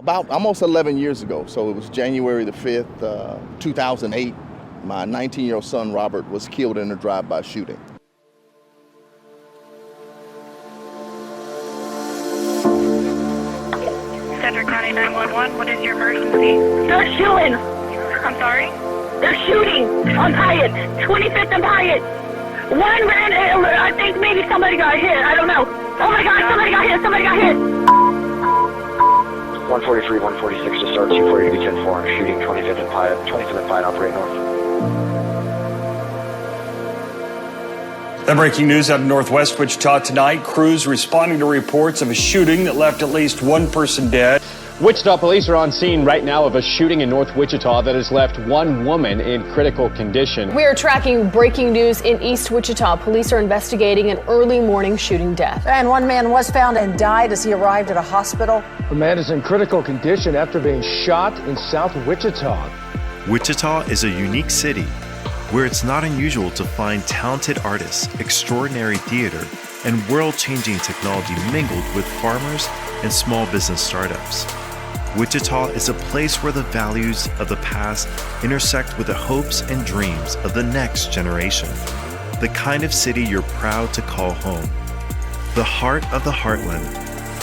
About almost 11 years ago, so it was January the 5th, 2008, my 19-year-old son, Robert, was killed in a drive-by shooting. Cedric County 911, what is your emergency? They're shooting! I'm sorry? They're shooting on Hyatt, 25th and Hyatt. One ran, I think maybe somebody got hit, I don't know. Oh my God, somebody got hit! 143, 146 to start, 240 to be 10-4, shooting 25th and Hyatt, operate north. The breaking news out of Northwest Wichita tonight. Crews responding to reports of a shooting that left at least one person dead. Wichita police are on scene right now of a shooting in North Wichita that has left one woman in critical condition. We are tracking breaking news in East Wichita. Police are investigating an early morning shooting death. And one man was found and died as he arrived at a hospital. A man is in critical condition after being shot in South Wichita. Wichita is a unique city where it's not unusual to find talented artists, extraordinary theater, and world-changing technology mingled with farmers and small business startups. Wichita is a place where the values of the past intersect with the hopes and dreams of the next generation. The kind of city you're proud to call home. The heart of the heartland,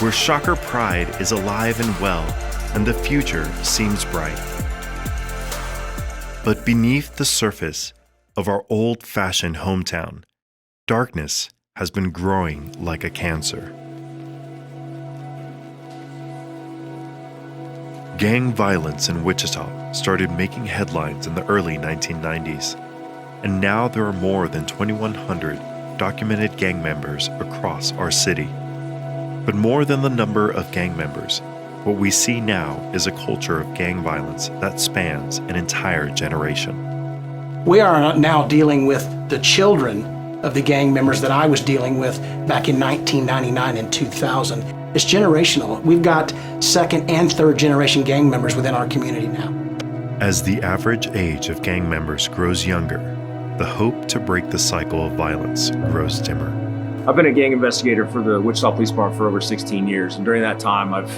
where Shocker pride is alive and well, and the future seems bright. But beneath the surface of our old-fashioned hometown, darkness has been growing like a cancer. Gang violence in Wichita started making headlines in the early 1990s, and now there are more than 2,100 documented gang members across our city. But more than the number of gang members, what we see now is a culture of gang violence that spans an entire generation. We are now dealing with the children of the gang members that I was dealing with back in 1999 and 2000. It's generational. We've got second and third generation gang members within our community now. As the average age of gang members grows younger, the hope to break the cycle of violence grows dimmer. I've been a gang investigator for the Wichita Police Department for over 16 years, and during that time I've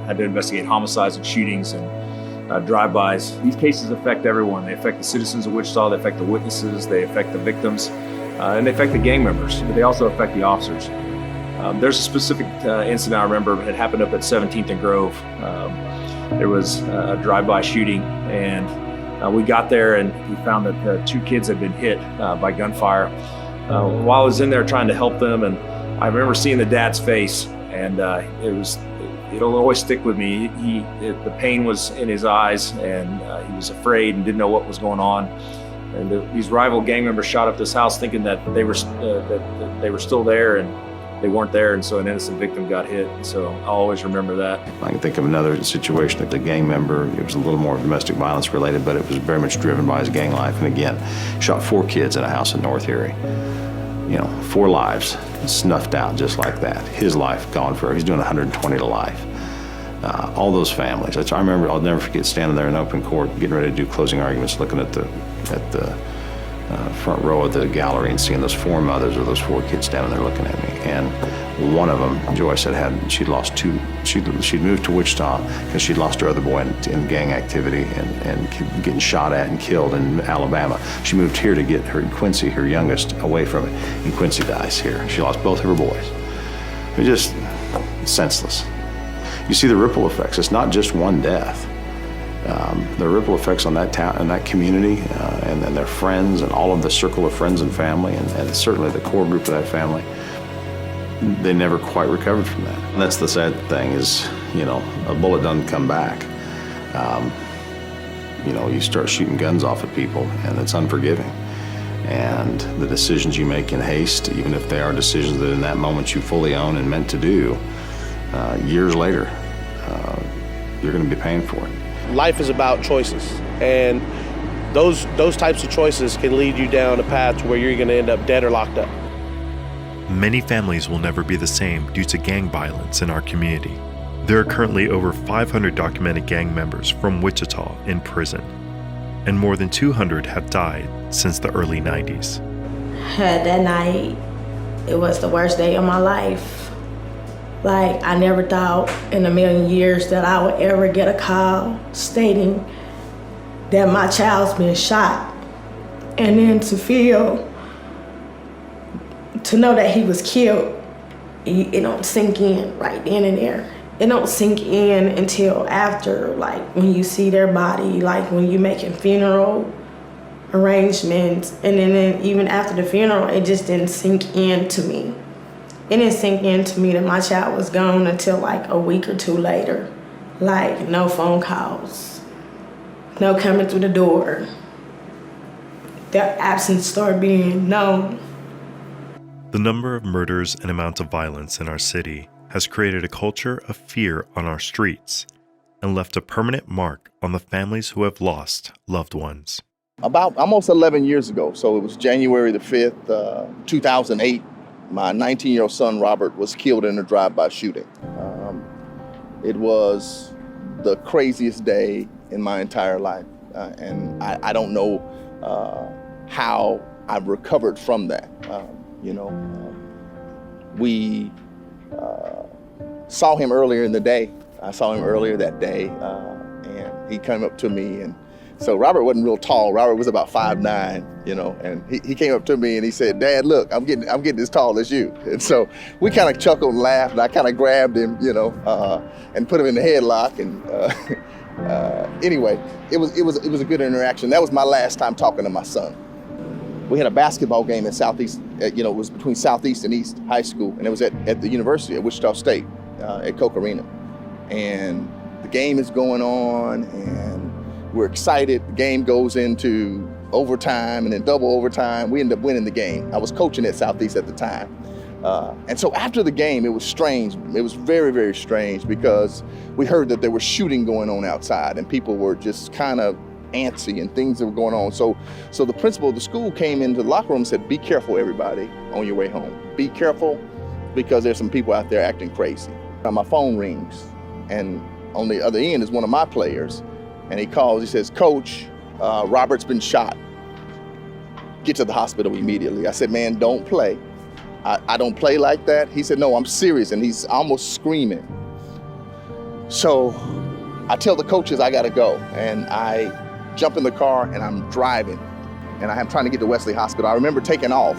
had to investigate homicides and shootings and drive-bys. These cases affect everyone. They affect the citizens of Wichita, they affect the witnesses, they affect the victims, and they affect the gang members, but they also affect the officers. There's a specific incident I remember. It happened up at 17th and Grove. There was a drive-by shooting, and we got there and we found that two kids had been hit by gunfire. While I was in there trying to help them, and I remember seeing the dad's face, and it'll always stick with me. The pain was in his eyes, and he was afraid and didn't know what was going on. And these rival gang members shot up this house thinking that they were still there, and they weren't there, and so an innocent victim got hit. So I'll always remember that. I can think of another situation of the gang member. It was a little more domestic violence related, but it was very much driven by his gang life. And again, shot 4 kids in a house in North Erie. 4 lives snuffed out just like that. His life gone forever. He's doing 120 to life. All those families. I remember, I'll never forget standing there in open court, getting ready to do closing arguments, looking at the front row of the gallery and seeing those 4 mothers of those 4 kids standing there looking at me. And one of them, Joyce, she'd lost 2. She'd moved to Wichita because she'd lost her other boy in gang activity and getting shot at and killed in Alabama. She moved here to get her Quincy, her youngest, away from it. And Quincy dies here. She lost both of her boys. It was just senseless. You see the ripple effects. It's not just one death. The ripple effects on that town and that community, and then their friends and all of the circle of friends and family, and certainly the core group of that family, they never quite recovered from that. And that's the sad thing is, a bullet doesn't come back. You start shooting guns off at people, and it's unforgiving. And the decisions you make in haste, even if they are decisions that in that moment you fully own and meant to do, years later, you're going to be paying for it. Life is about choices, and those types of choices can lead you down a path to where you're going to end up dead or locked up. Many families will never be the same due to gang violence in our community. There are currently over 500 documented gang members from Wichita in prison, and more than 200 have died since the early 90s. That night, it was the worst day of my life. Like, I never thought in a million years that I would ever get a call stating that my child's been shot. And then to know that he was killed, it don't sink in right then and there. It don't sink in until after, like when you see their body, like when you making funeral arrangements, and then even after the funeral, it just didn't sink in to me. It didn't sink in to me that my child was gone until like a week or two later. Like, no phone calls, no coming through the door. Their absence started being known. The number of murders and amount of violence in our city has created a culture of fear on our streets and left a permanent mark on the families who have lost loved ones. About almost 11 years ago, so it was January the 5th, 2008, my 19-year-old son, Robert, was killed in a drive-by shooting. It was the craziest day in my entire life, and I don't know how I've recovered from that. We saw him earlier in the day. I saw him earlier that day, and he came up to me. And so Robert wasn't real tall. Robert was about 5'9", and he came up to me and he said, "Dad, look, I'm getting as tall as you." And so we kind of chuckled and laughed, and I kind of grabbed him, and put him in the headlock. And anyway, it was a good interaction. That was my last time talking to my son. We had a basketball game at Southeast, it was between Southeast and East High School, and it was at the University at Wichita State, at Koch Arena. And the game is going on, and we're excited. The game goes into overtime and then double overtime. We end up winning the game. I was coaching at Southeast at the time. And so after the game, it was strange. It was very, very strange because we heard that there was shooting going on outside, and people were just kind of antsy and things that were going on. So the principal of the school came into the locker room and said, "Be careful, everybody, on your way home. Be careful because there's some people out there acting crazy." My phone rings, and on the other end is one of my players, and he calls. He says, "Coach, Robert's been shot. Get to the hospital immediately." I said, "Man, don't play. I don't play like that." He said, "No, I'm serious," and he's almost screaming. So I tell the coaches I gotta go, and I jump in the car and I'm driving, and I'm trying to get to Wesley Hospital. I remember taking off,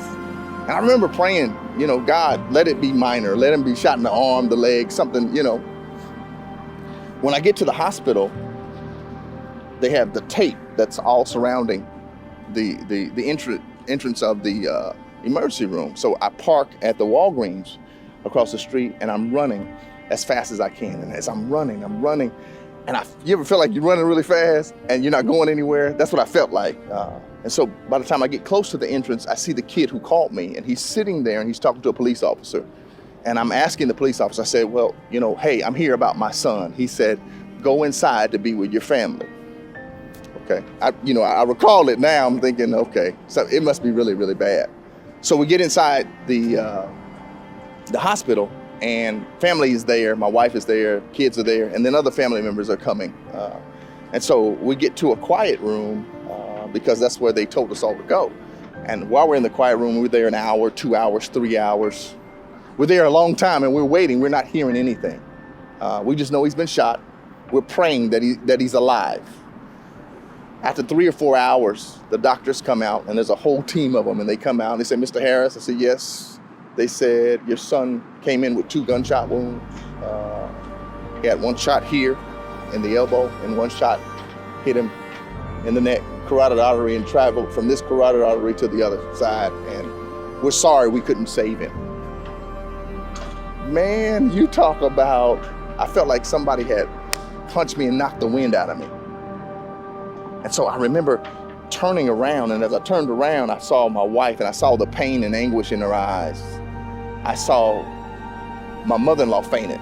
and I remember praying, "God, let it be minor. Let him be shot in the arm, the leg, something, When I get to the hospital, they have the tape that's all surrounding the entrance of the emergency room. So I park at the Walgreens across the street, and I'm running as fast as I can. And as I'm running, and you ever feel like you're running really fast and you're not going anywhere? That's what I felt like. And so by the time I get close to the entrance, I see the kid who called me, and he's sitting there and he's talking to a police officer. And I'm asking the police officer, I said, "Well, hey, I'm here about my son." He said, "Go inside to be with your family." Okay, I recall it now. I'm thinking, okay, so it must be really, really bad. So we get inside the hospital, and family is there, my wife is there, kids are there, and then other family members are coming. And so we get to a quiet room because that's where they told us all to go. And while we're in the quiet room, we're there an hour, 2 hours, 3 hours. We're there a long time, and we're waiting. We're not hearing anything. We just know he's been shot. We're praying that he's alive. After 3 or 4 hours, the doctors come out, and there's a whole team of them, and they come out and they say, "Mr. Harris?" I said, "Yes." They said, "Your son came in with 2 gunshot wounds. He had 1 shot here in the elbow, and 1 shot hit him in the neck, carotid artery, and traveled from this carotid artery to the other side. And we're sorry we couldn't save him." Man, you talk about, I felt like somebody had punched me and knocked the wind out of me. And so I remember turning around, and as I turned around, I saw my wife, and I saw the pain and anguish in her eyes. I saw my mother-in-law fainted.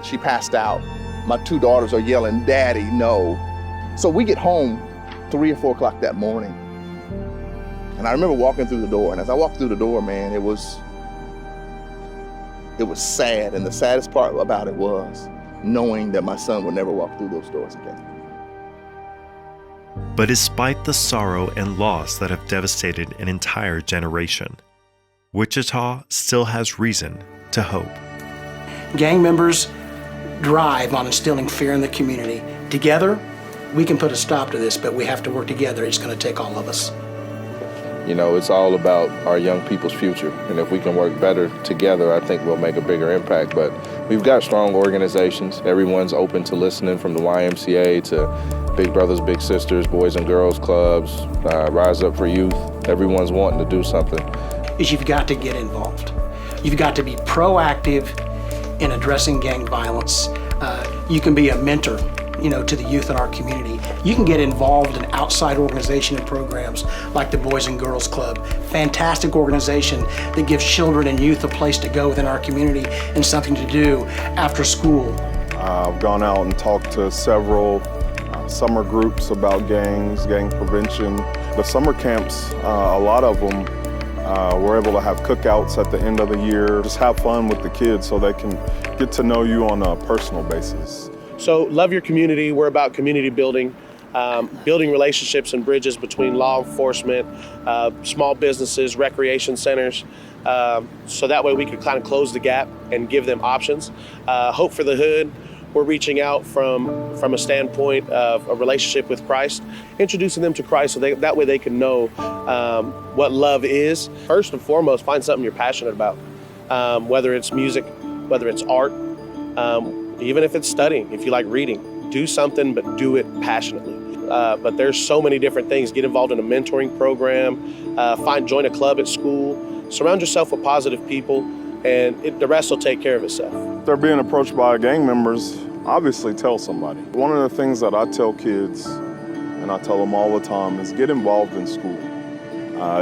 She passed out. My 2 daughters are yelling, "Daddy, no." So we get home 3 or 4 o'clock that morning. And I remember walking through the door, and as I walked through the door, man, it was sad. And the saddest part about it was knowing that my son would never walk through those doors again. But despite the sorrow and loss that have devastated an entire generation, Wichita still has reason to hope. Gang members drive on instilling fear in the community. Together, we can put a stop to this, but we have to work together. It's going to take all of us. You know, it's all about our young people's future. And if we can work better together, I think we'll make a bigger impact. But we've got strong organizations. Everyone's open to listening, from the YMCA to Big Brothers, Big Sisters, Boys and Girls Clubs, Rise Up for Youth. Everyone's wanting to do something. Is you've got to get involved. You've got to be proactive in addressing gang violence. You can be a mentor, to the youth in our community. You can get involved in outside organization and programs like the Boys and Girls Club. Fantastic organization that gives children and youth a place to go within our community and something to do after school. I've gone out and talked to several summer groups about gangs, gang prevention. The summer camps, a lot of them, we're able to have cookouts at the end of the year, just have fun with the kids so they can get to know you on a personal basis. So love your community. We're about community building, building relationships and bridges between law enforcement, small businesses, recreation centers, so that way we can kind of close the gap and give them options. Hope for the Hood, we're reaching out from a standpoint of a relationship with Christ, introducing them to Christ so that way they can know what love is. First and foremost, find something you're passionate about, whether it's music, whether it's art, even if it's studying. If you like reading, do something, but do it passionately. But there's so many different things. Get involved in a mentoring program, join a club at school, surround yourself with positive people, and the rest will take care of itself. If they're being approached by gang members, obviously tell somebody. One of the things that I tell kids, and I tell them all the time, is get involved in school.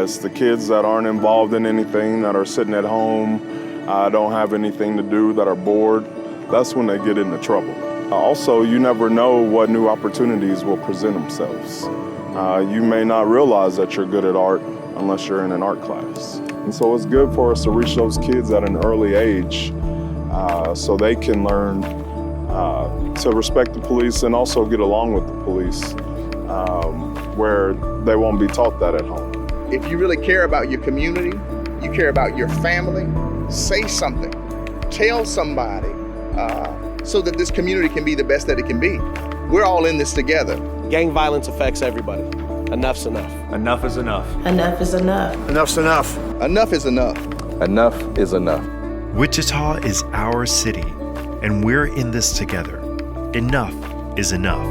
It's the kids that aren't involved in anything, that are sitting at home, don't have anything to do, that are bored. That's when they get into trouble. Also, you never know what new opportunities will present themselves. You may not realize that you're good at art unless you're in an art class. And so it's good for us to reach those kids at an early age so they can learn to respect the police and also get along with the police where they won't be taught that at home. If you really care about your community, you care about your family, say something. Tell somebody so that this community can be the best that it can be. We're all in this together. Gang violence affects everybody. Enough's enough. Enough is enough. Enough is enough. Enough's enough. Enough is enough. Enough is enough. Wichita is our city, and we're in this together. Enough is enough.